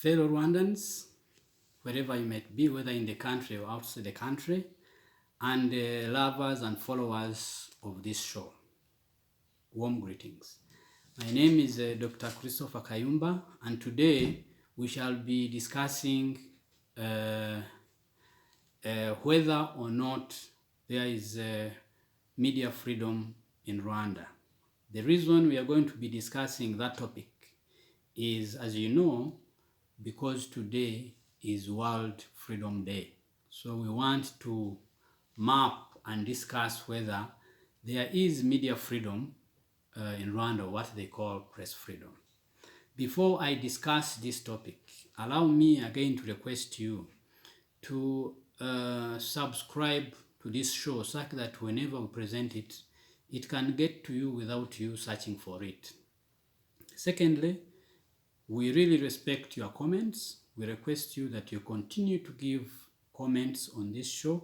Fellow Rwandans, wherever you might be, whether in the country or outside the country, and lovers and followers of this show, warm greetings. My name is Dr. Christopher Kayumba, and today we shall be discussing whether or not there is media freedom in Rwanda. The reason we are going to be discussing that topic is, as you know, because today is World Freedom Day. So we want to map and discuss whether there is media freedom in Rwanda, what they call press freedom. Before I discuss this topic, allow me again to request you to subscribe to this show so that whenever we present it, it can get to you without you searching for it. Secondly, we really respect your comments. We request you that you continue to give comments on this show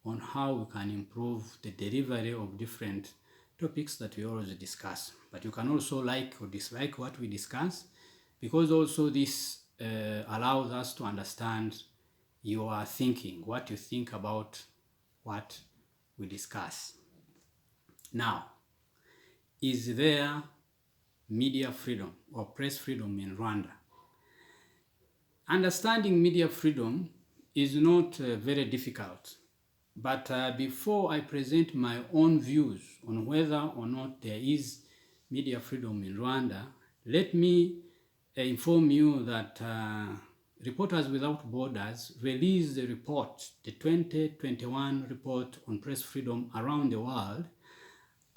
on how we can improve the delivery of different topics that we always discuss. But you can also like or dislike what we discuss, because also this allows us to understand your thinking, what you think about what we discuss. Now, is there media freedom or press freedom in Rwanda? Understanding media freedom is not very difficult, but before I present my own views on whether or not there is media freedom in Rwanda, let me inform you that Reporters Without Borders released the report, the 2021 report on press freedom around the world,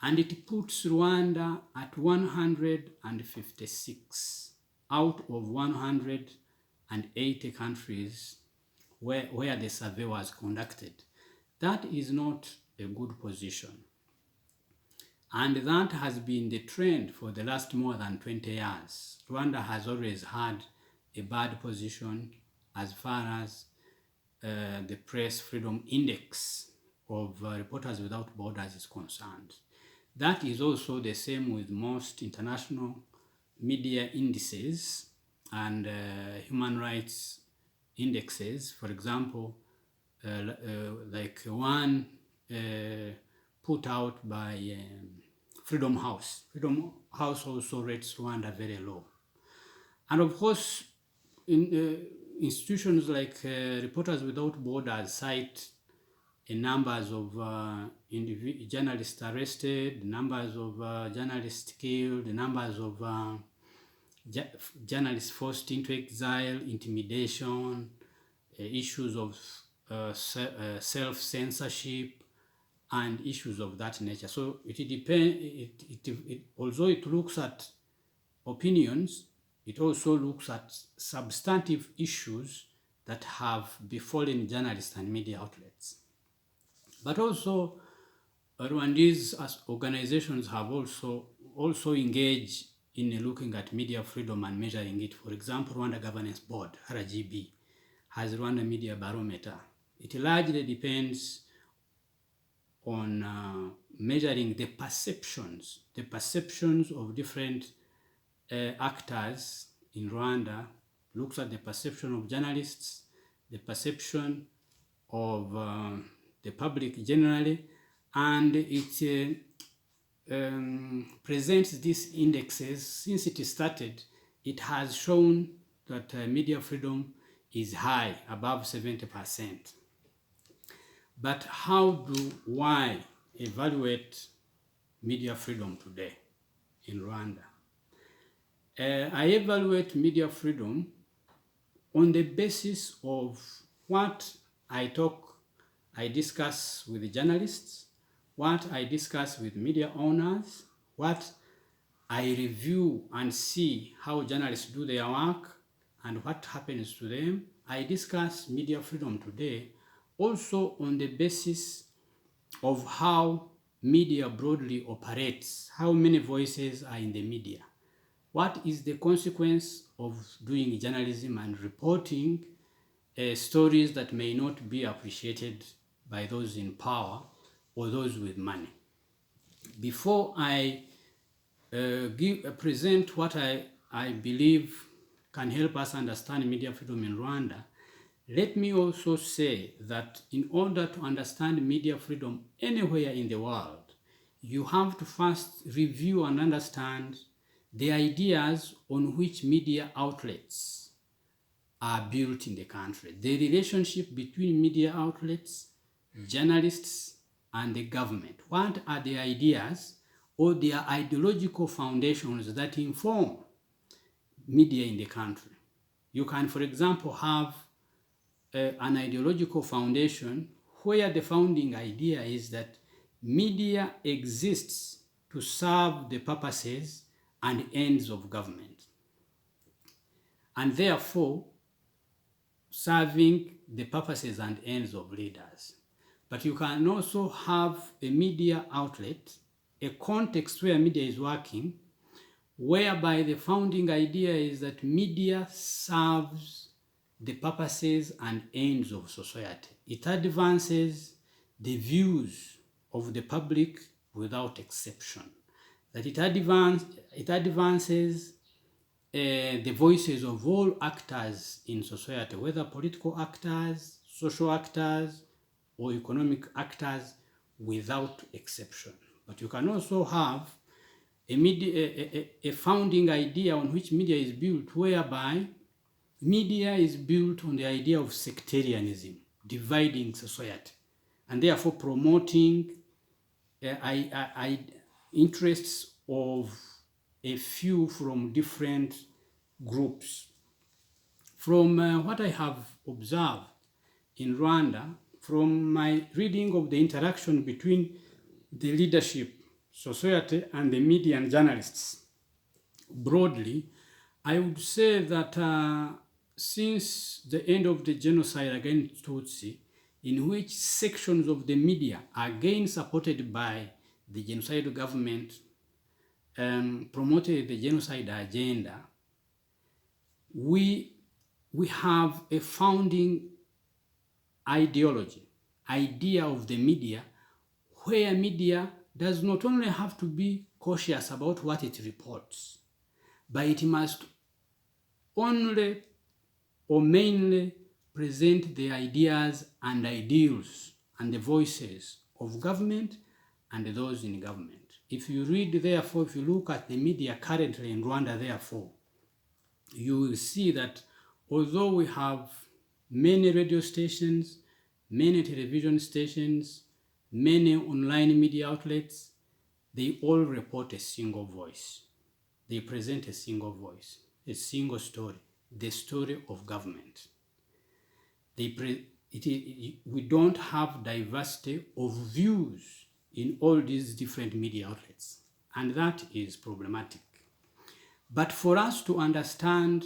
and it puts Rwanda at 156 out of 180 countries where the survey was conducted. That is not a good position. And that has been the trend for the last more than 20 years. Rwanda has always had a bad position as far as the Press Freedom Index of Reporters Without Borders is concerned. That is also the same with most international media indices and human rights indexes. For example, like one put out by Freedom House. Freedom House also rates Rwanda very low. And of course, in institutions like Reporters Without Borders cite numbers of journalists arrested, numbers of journalists killed, numbers of journalists forced into exile, intimidation, issues of self-censorship, and issues of that nature. So it depends. Although it looks at opinions, it also looks at substantive issues that have befallen journalists and media outlets. But also, Rwandese organizations have also engaged in looking at media freedom and measuring it. For example, Rwanda Governance Board, RGB, has Rwanda Media Barometer. It largely depends on measuring the perceptions of different actors in Rwanda, looks at the perception of journalists, the perception of the public generally, and it presents these indexes. Since it started, it has shown that media freedom is high, above 70%. But how do I evaluate media freedom today in Rwanda? I evaluate media freedom on the basis of what I discuss with the journalists, what I discuss with media owners, what I review and see how journalists do their work and what happens to them. I discuss media freedom today also on the basis of how media broadly operates, how many voices are in the media. What is the consequence of doing journalism and reporting stories that may not be appreciated by those in power or those with money? Before I present what I believe can help us understand media freedom in Rwanda, let me also say that in order to understand media freedom anywhere in the world, you have to first review and understand the ideas on which media outlets are built in the country. The relationship between media outlets, journalists, and the government. What are the ideas or their ideological foundations that inform media in the country? You can, for example, have an ideological foundation where the founding idea is that media exists to serve the purposes and ends of government, and therefore serving the purposes and ends of leaders. But you can also have a media outlet, a context where media is working, whereby the founding idea is that media serves the purposes and ends of society. It advances the views of the public without exception. That it advances the voices of all actors in society, whether political actors, social actors, or economic actors, without exception. But you can also have a founding idea on which media is built, whereby media is built on the idea of sectarianism, dividing society, and therefore promoting interests of a few from different groups. From what I have observed in Rwanda, from my reading of the interaction between the leadership, society, and the media and journalists, broadly, I would say that since the end of the genocide against Tutsi, in which sections of the media, again supported by the genocidal government, promoted the genocide agenda, we have a founding idea of the media, where media does not only have to be cautious about what it reports, but it must only or mainly present the ideas and ideals and the voices of government and those in government. If you read, therefore, if you look at the media currently in Rwanda, therefore, you will see that although we have many radio stations, many television stations, many online media outlets, they all report a single voice. They present a single voice, a single story, the story of government. We don't have diversity of views in all these different media outlets, and that is problematic. But for us to understand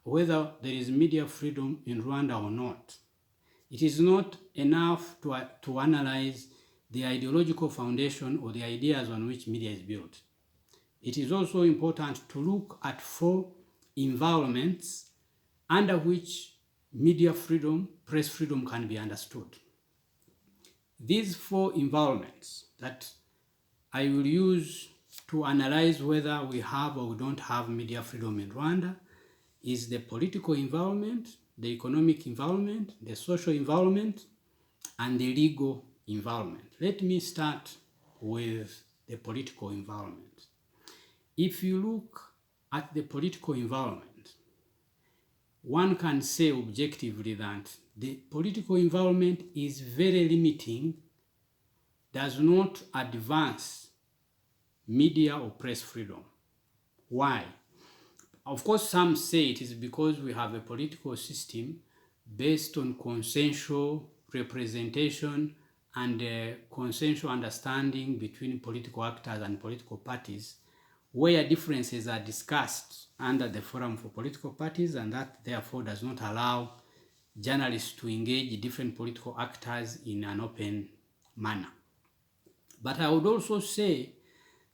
whether there is media freedom in Rwanda or not, it is not enough to analyze the ideological foundation or the ideas on which media is built. It is also important to look at 4 environments under which media freedom, press freedom can be understood. These 4 environments that I will use to analyze whether we have or we don't have media freedom in Rwanda is the political environment, the economic environment, the social environment, and the legal environment. Let me start with the political environment. If you look at the political environment, one can say objectively that the political environment is very limiting, does not advance media or press freedom. Why? Of course, some say it is because we have a political system based on consensual representation and consensual understanding between political actors and political parties, where differences are discussed under the Forum for Political Parties, and that therefore does not allow journalists to engage different political actors in an open manner. But I would also say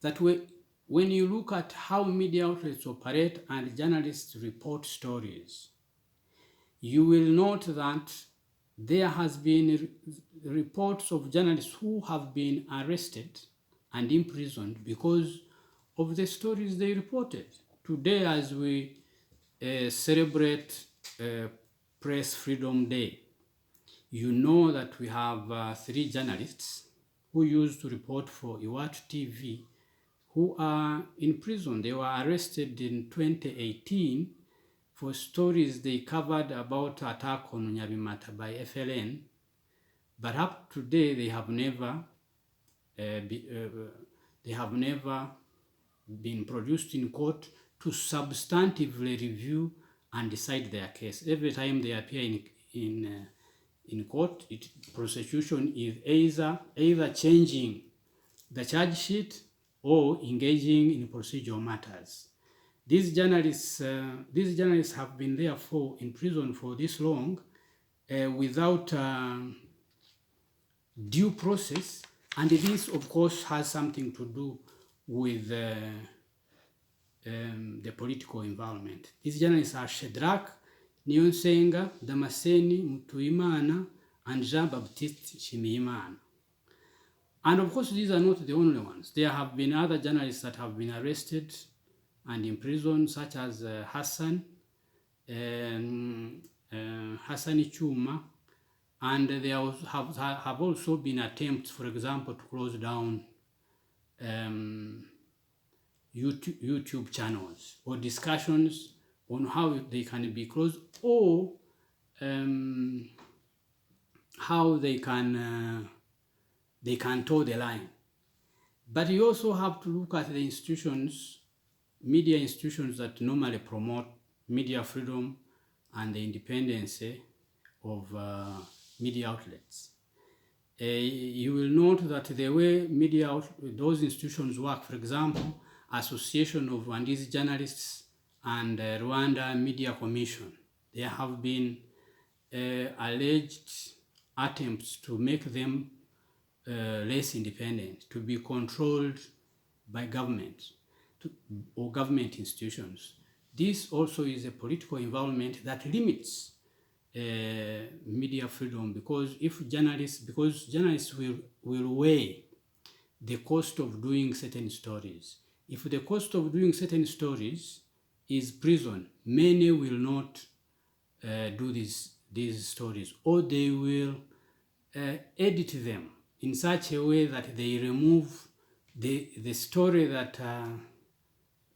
that when you look at how media outlets operate and journalists report stories, you will note that there has been reports of journalists who have been arrested and imprisoned because of the stories they reported. Today, as we celebrate Press Freedom Day, you know that we have 3 journalists who used to report for Iwatu TV who are in prison. They were arrested in 2018 for stories they covered about attack on Nyabimata by FLN, but up to today they have never been produced in court to substantively review and decide their case. Every time they appear in court, prosecution is either changing the charge sheet or engaging in procedural matters. These journalists have been therefore in prison for this long without due process, and this of course has something to do with the political environment. These journalists are Shedrack, Niyonsenga, Damascene, Mutuyimana, and Jean-Baptiste Nshimiyimana. And of course, these are not the only ones. There have been other journalists that have been arrested and imprisoned, such as Hassan Ichuma, and there have also been attempts, for example, to close down YouTube channels, or discussions on how they can be closed, or how they can toe the line. But you also have to look at the institutions, media institutions that normally promote media freedom and the independence of media outlets. You will note that the way those institutions work, for example, Association of Rwandese Journalists and Rwanda Media Commission, there have been alleged attempts to make them less independent, to be controlled by government or government institutions. This also is a political environment that limits media freedom, because journalists will weigh the cost of doing certain stories. If the cost of doing certain stories is prison, many will not do these stories, or they will edit them in such a way that they remove the story that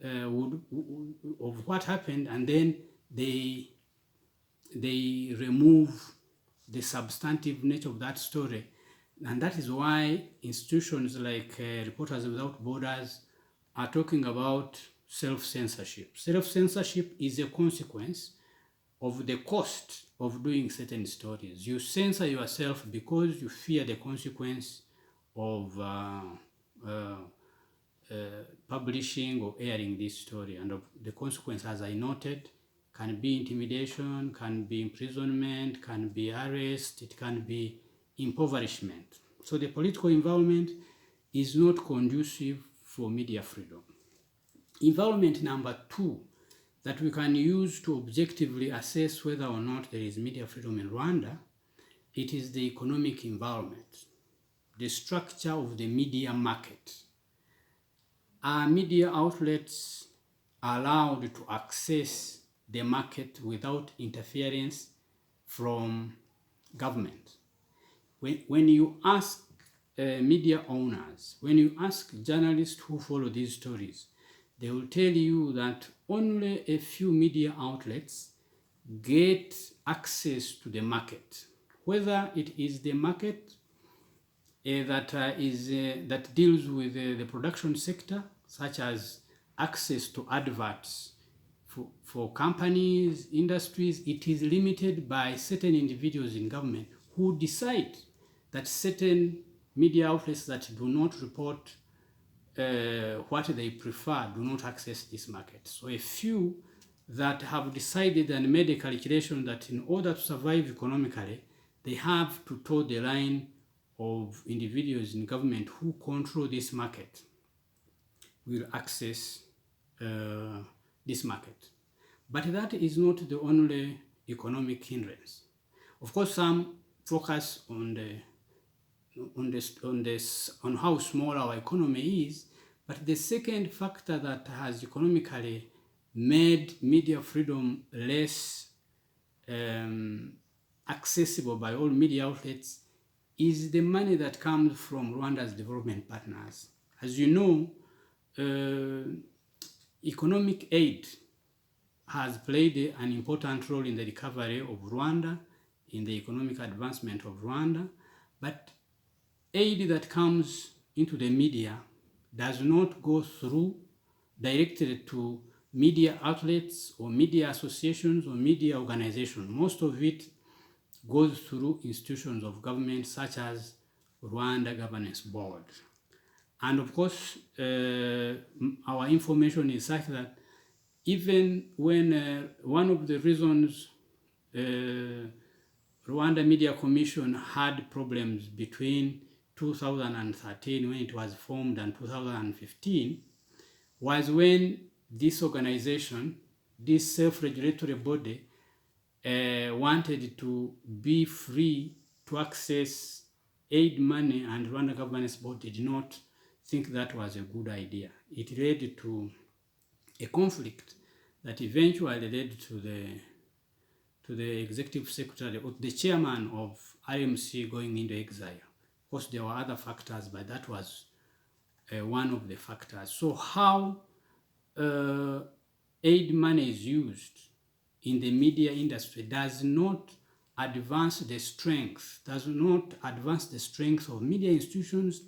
of what happened, and then they remove the substantive nature of that story. And that is why institutions like Reporters Without Borders are talking about self-censorship. Self-censorship is a consequence of the cost of doing certain stories. You censor yourself because you fear the consequence of publishing or airing this story. And the consequence, as I noted, can be intimidation, can be imprisonment, can be arrest, it can be impoverishment. So the political environment is not conducive for media freedom. Environment number 2 that we can use to objectively assess whether or not there is media freedom in Rwanda, it is the economic environment, the structure of the media market. Are media outlets allowed to access the market without interference from government? When you ask media owners, when you ask journalists who follow these stories, they will tell you that only a few media outlets get access to the market, whether it is the market that deals with the production sector, such as access to adverts for companies, industries. It is limited by certain individuals in government who decide that certain media outlets that do not report what they prefer do not access this market. So a few that have decided and made a calculation that in order to survive economically, they have to toe the line of individuals in government who control this market, will access this market. But that is not the only economic hindrance. Of course, some focus on how small our economy is, but the second factor that has economically made media freedom less accessible by all media outlets is the money that comes from Rwanda's development partners. As you know, economic aid has played an important role in the recovery of Rwanda, in the economic advancement of Rwanda, but aid that comes into the media does not go through directly to media outlets or media associations or media organizations. Most of it goes through institutions of government such as Rwanda Governance Board. And of course, our information is such that even when one of the reasons Rwanda Media Commission had problems between 2013 when it was formed and 2015 was when this organization, this self-regulatory body, wanted to be free to access aid money, and Rwanda Governance Board did not think that was a good idea. It led to a conflict that eventually led to the executive secretary, or the chairman of RMC, going into exile. Of course, there were other factors, but that was one of the factors. So how aid money is used in the media industry does not advance the strength of media institutions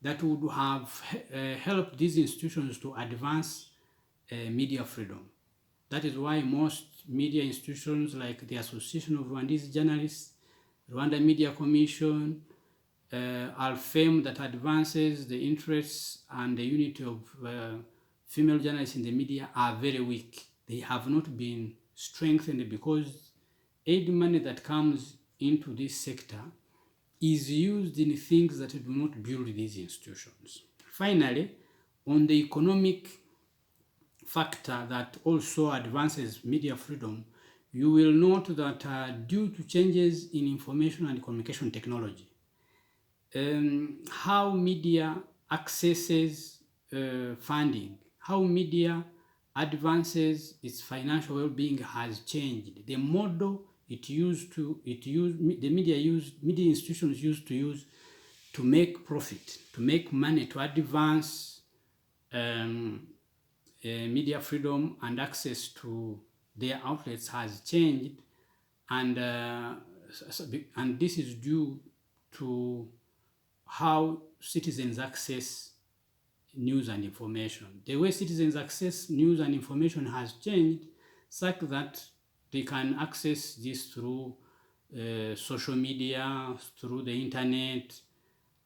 that would have helped these institutions to advance media freedom. That is why most media institutions like the Association of Rwandese Journalists, Rwanda Media Commission, are firm that advances the interests and the unity of female journalists in the media are very weak. They have not been strengthened because aid money that comes into this sector is used in things that do not build these institutions. Finally, on the economic factor that also advances media freedom, you will note that due to changes in information and communication technology, how media accesses funding, how media advances its financial well-being has changed. The model the media institutions used to use to make profit, to make money, to advance media freedom and access to their outlets has changed, and this is due to how citizens access news and information. The way citizens access news and information has changed such that they can access this through social media, through the internet,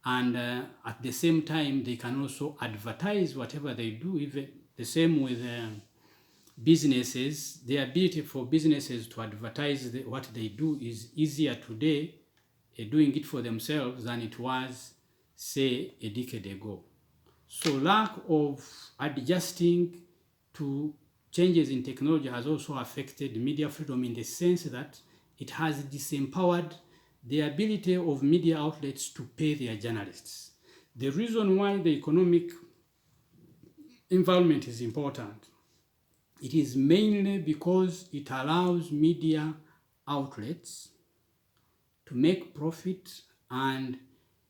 and at the same time they can also advertise whatever they do. Even the same with businesses. The ability for businesses to advertise what they do is easier today, doing it for themselves, than it was, say, a decade ago. So lack of adjusting to changes in technology has also affected media freedom in the sense that it has disempowered the ability of media outlets to pay their journalists. The reason why the economic environment is important, it is mainly because it allows media outlets to make profit and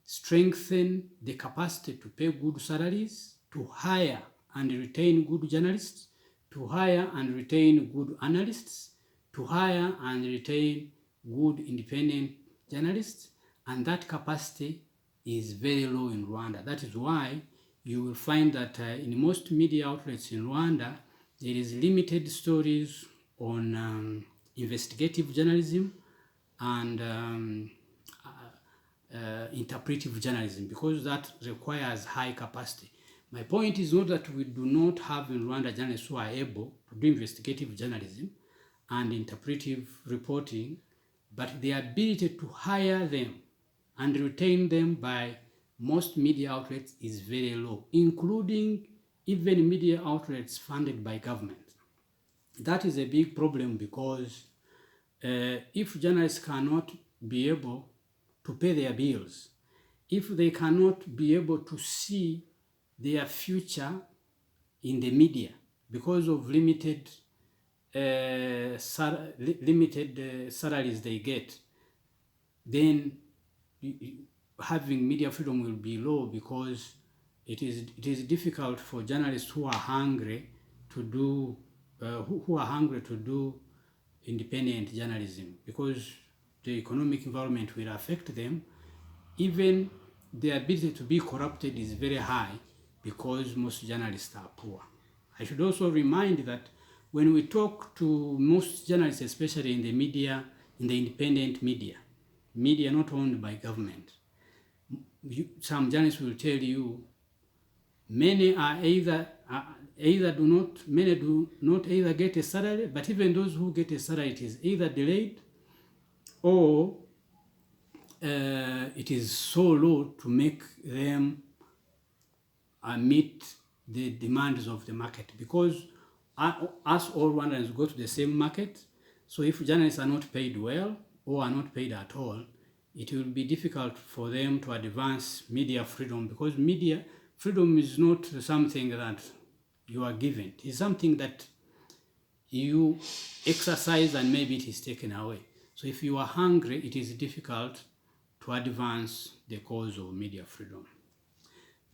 strengthen the capacity to pay good salaries, to hire and retain good journalists, to hire and retain good analysts, to hire and retain good independent journalists, and that capacity is very low in Rwanda. That is why you will find that in most media outlets in Rwanda, there is limited stories on investigative journalism and interpretive journalism, because that requires high capacity. My point is not that we do not have in Rwanda journalists who are able to do investigative journalism and interpretive reporting, but the ability to hire them and retain them by most media outlets is very low, including even media outlets funded by government. That is a big problem because if journalists cannot be able to pay their bills, if they cannot be able to see their future in the media, because of limited salaries they get, then having media freedom will be low, because it is difficult for journalists who are hungry to do independent journalism, because the economic environment will affect them. Even the ability to be corrupted is very high, because most journalists are poor. I should also remind that when we talk to most journalists, especially in the media, in the independent media not owned by government, some journalists will tell you many do not either get a salary, but even those who get a salary, it is either delayed or it is so low to make them meet the demands of the market, because us all Rwandans go to the same market. So if journalists are not paid well or are not paid at all, it will be difficult for them to advance media freedom, because media freedom is not something that you are given. It's something that you exercise and maybe it is taken away. So if you are hungry, it is difficult to advance the cause of media freedom.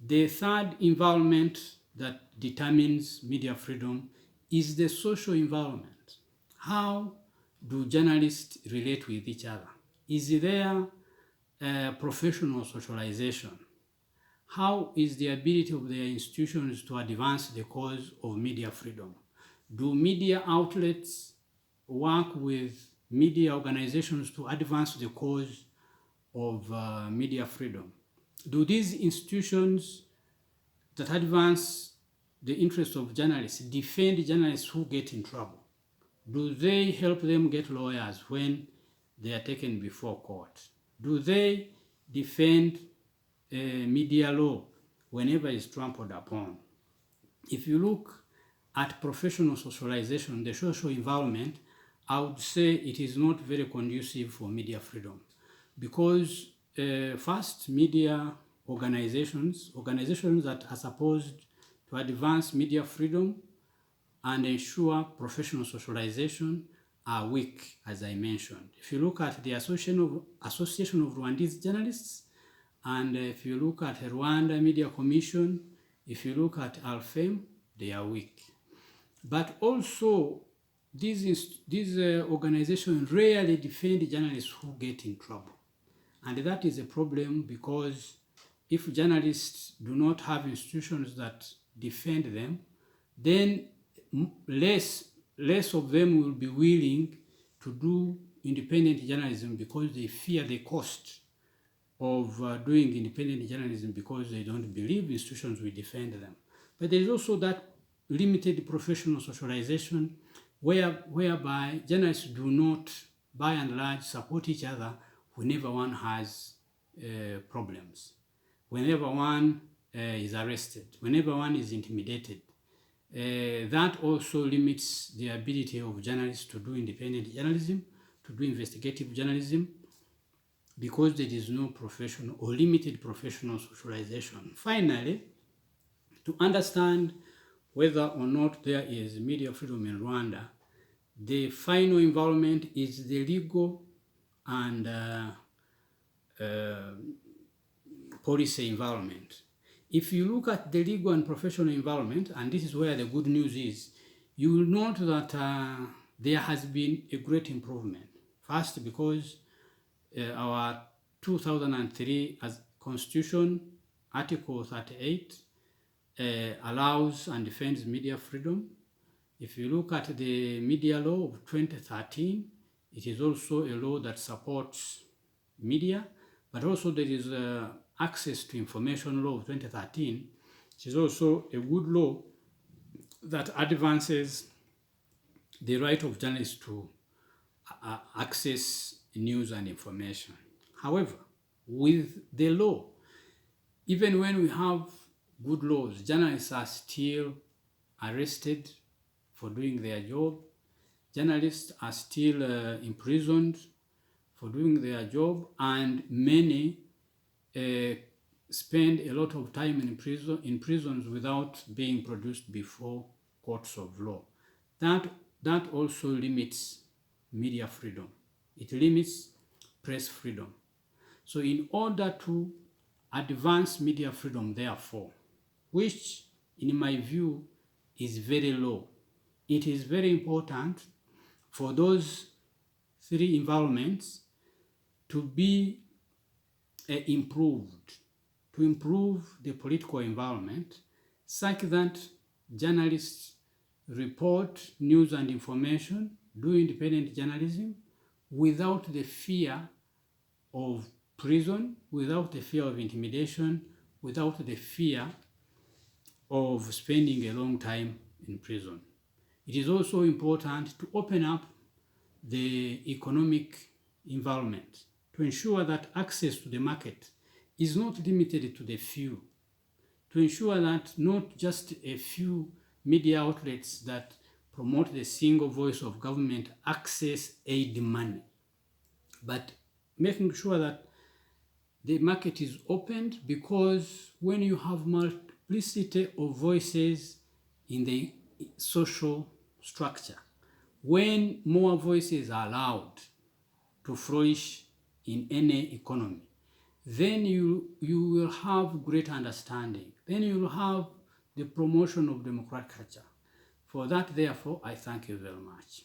The third environment that determines media freedom is the social environment. How do journalists relate with each other? Is there professional socialization? How is the ability of their institutions to advance the cause of media freedom? Do media outlets work with media organizations to advance the cause of media freedom? Do these institutions that advance the interests of journalists defend journalists who get in trouble? Do they help them get lawyers when they are taken before court? Do they defend media law whenever it's trampled upon? If you look at professional socialization, the social environment, I would say it is not very conducive for media freedom, because first, media organizations that are supposed to advance media freedom and ensure professional socialization are weak, as I mentioned. If you look at the Association of Rwandese Journalists, and if you look at the Rwanda Media Commission, if you look at ALFEM, they are weak. But also, these organizations rarely defend journalists who get in trouble. And that is a problem, because if journalists do not have institutions that defend them, then less of them will be willing to do independent journalism, because they fear the cost of doing independent journalism, because they don't believe institutions will defend them. But there is also that limited professional socialization whereby journalists do not, by and large, support each other whenever one has problems, whenever one is arrested, whenever one is intimidated. That also limits the ability of journalists to do independent journalism, to do investigative journalism, because there is no professional or limited professional socialization. Finally, to understand whether or not there is media freedom in Rwanda, the final environment is the legal and policy environment. If you look at the legal and professional environment, and this is where the good news is, you will note that there has been a great improvement. First, because our 2003 Constitution, Article 38, allows and defends media freedom. If you look at the media law of 2013, it is also a law that supports media, but also there is access to information law of 2013, which is also a good law that advances the right of journalists to access news and information. However, with the law, even when we have good laws, journalists are still arrested for doing their job. Journalists are still imprisoned for doing their job, and many spend a lot of time in prisons without being produced before courts of law. That also limits media freedom. It limits press freedom. So in order to advance media freedom, therefore, which in my view is very low, it is very important for those three environments to be improved, to improve the political environment such that journalists report news and information, do independent journalism without the fear of prison, without the fear of intimidation, without the fear of spending a long time in prison. It is also important to open up the economic environment to ensure that access to the market is not limited to the few, to ensure that not just a few media outlets that promote the single voice of government access aid money, but making sure that the market is opened, because when you have multiplicity of voices in the social structure, when more voices are allowed to flourish in any economy, then you will have great understanding. Then you will have the promotion of democratic culture. For that, therefore, I thank you very much.